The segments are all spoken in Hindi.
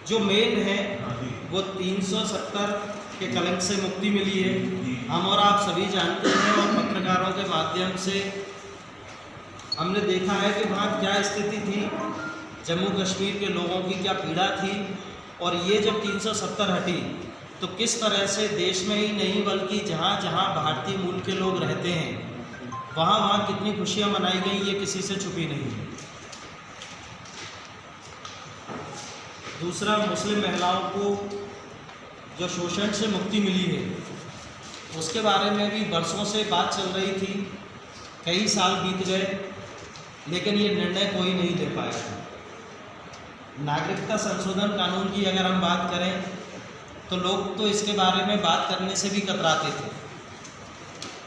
जो मेन है वो 370 के कलंक से मुक्ति मिली है। हम और आप सभी जानते हैं और पत्रकारों के माध्यम से हमने देखा है कि वहाँ क्या स्थिति थी, जम्मू कश्मीर के लोगों की क्या पीड़ा थी, और ये जब 370 हटी तो किस तरह से देश में ही नहीं बल्कि जहाँ जहाँ भारतीय मूल के लोग रहते हैं वहाँ वहाँ कितनी खुशियाँ मनाई गई, ये किसी से छुपी नहीं है। दूसरा, मुस्लिम महिलाओं को जो शोषण से मुक्ति मिली है उसके बारे में भी वर्षों से बात चल रही थी, कई साल बीत गए लेकिन ये निर्णय कोई नहीं ले पाया। नागरिकता संशोधन कानून की अगर हम बात करें तो लोग तो इसके बारे में बात करने से भी कतराते थे,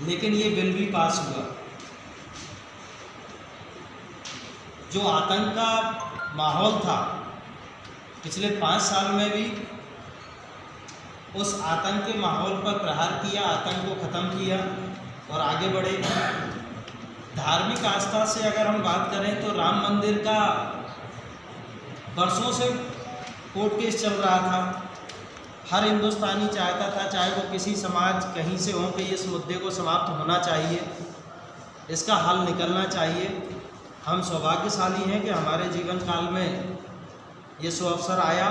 लेकिन ये बिल भी पास हुआ। जो आतंक का माहौल था पिछले 5 साल में भी उस आतंक के माहौल पर प्रहार किया, आतंक को ख़त्म किया और आगे बढ़े। धार्मिक आस्था से अगर हम बात करें तो राम मंदिर का वर्षों से कोर्ट केस चल रहा था। हर हिंदुस्तानी चाहता था, चाहे वो किसी समाज कहीं से हो, कि इस मुद्दे को समाप्त होना चाहिए, इसका हल निकलना चाहिए। हम सौभाग्यशाली हैं कि हमारे जीवन काल में ये सुअवसर आया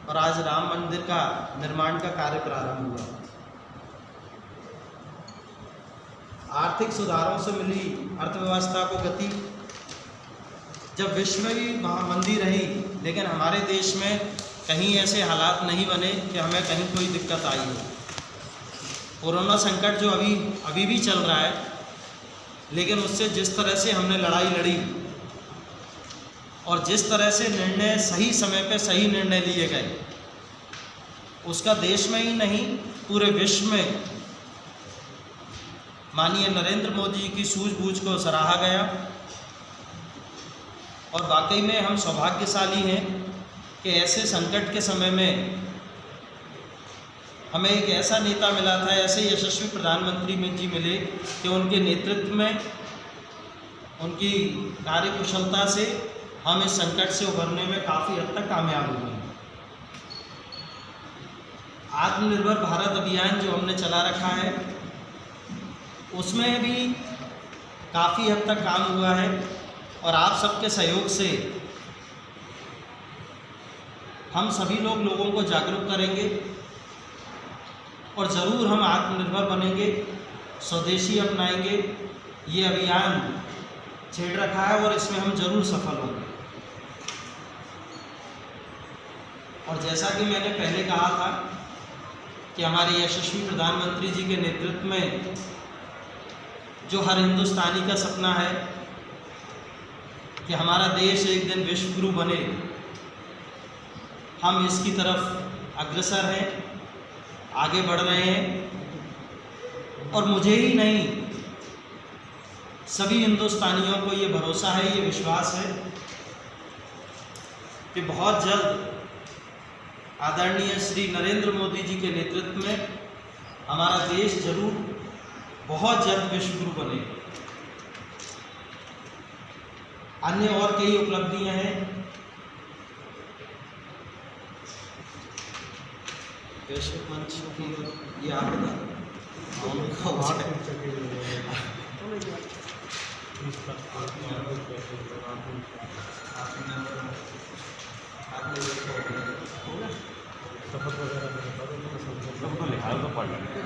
और आज राम मंदिर का निर्माण का कार्य प्रारंभ हुआ। आर्थिक सुधारों से मिली अर्थव्यवस्था को गति। जब विश्व में भी महामंदी रही लेकिन हमारे देश में कहीं ऐसे हालात नहीं बने कि हमें कहीं कोई दिक्कत आई हो। कोरोना संकट जो अभी भी चल रहा है, लेकिन उससे जिस तरह से हमने लड़ाई लड़ी और जिस तरह से निर्णय सही समय पे सही निर्णय लिए गए, उसका देश में ही नहीं पूरे विश्व में माननीय नरेंद्र मोदी जी की सूझबूझ को सराहा गया। और वाकई में हम सौभाग्यशाली हैं कि ऐसे संकट के समय में हमें एक ऐसा नेता मिला था, ऐसे यशस्वी प्रधानमंत्री जी मिले कि उनके नेतृत्व में, उनकी कार्यकुशलता से हम इस संकट से उभरने में काफ़ी हद तक कामयाब हुए हैं। आत्मनिर्भर भारत अभियान जो हमने चला रखा है उसमें भी काफ़ी हद तक काम हुआ है और आप सबके सहयोग से हम सभी लोगों को जागरूक करेंगे और ज़रूर हम आत्मनिर्भर बनेंगे, स्वदेशी अपनाएंगे। ये अभियान छेड़ रखा है और इसमें हम ज़रूर सफल होंगे। और जैसा कि मैंने पहले कहा था कि हमारे यशस्वी प्रधानमंत्री जी के नेतृत्व में जो हर हिंदुस्तानी का सपना है कि हमारा देश एक दिन विश्व गुरु बने, हम इसकी तरफ अग्रसर हैं, आगे बढ़ रहे हैं। और मुझे ही नहीं, सभी हिंदुस्तानियों को ये भरोसा है, ये विश्वास है कि बहुत जल्द आदरणीय श्री नरेंद्र मोदी जी के नेतृत्व में हमारा देश जरूर बहुत जल्द विश्व गुरु बने। अन्य और कई उपलब्धियां हैं। वैश्विक मंचों की ये आप शपथ वगैरह लिखा तो पढ़ लेंगे।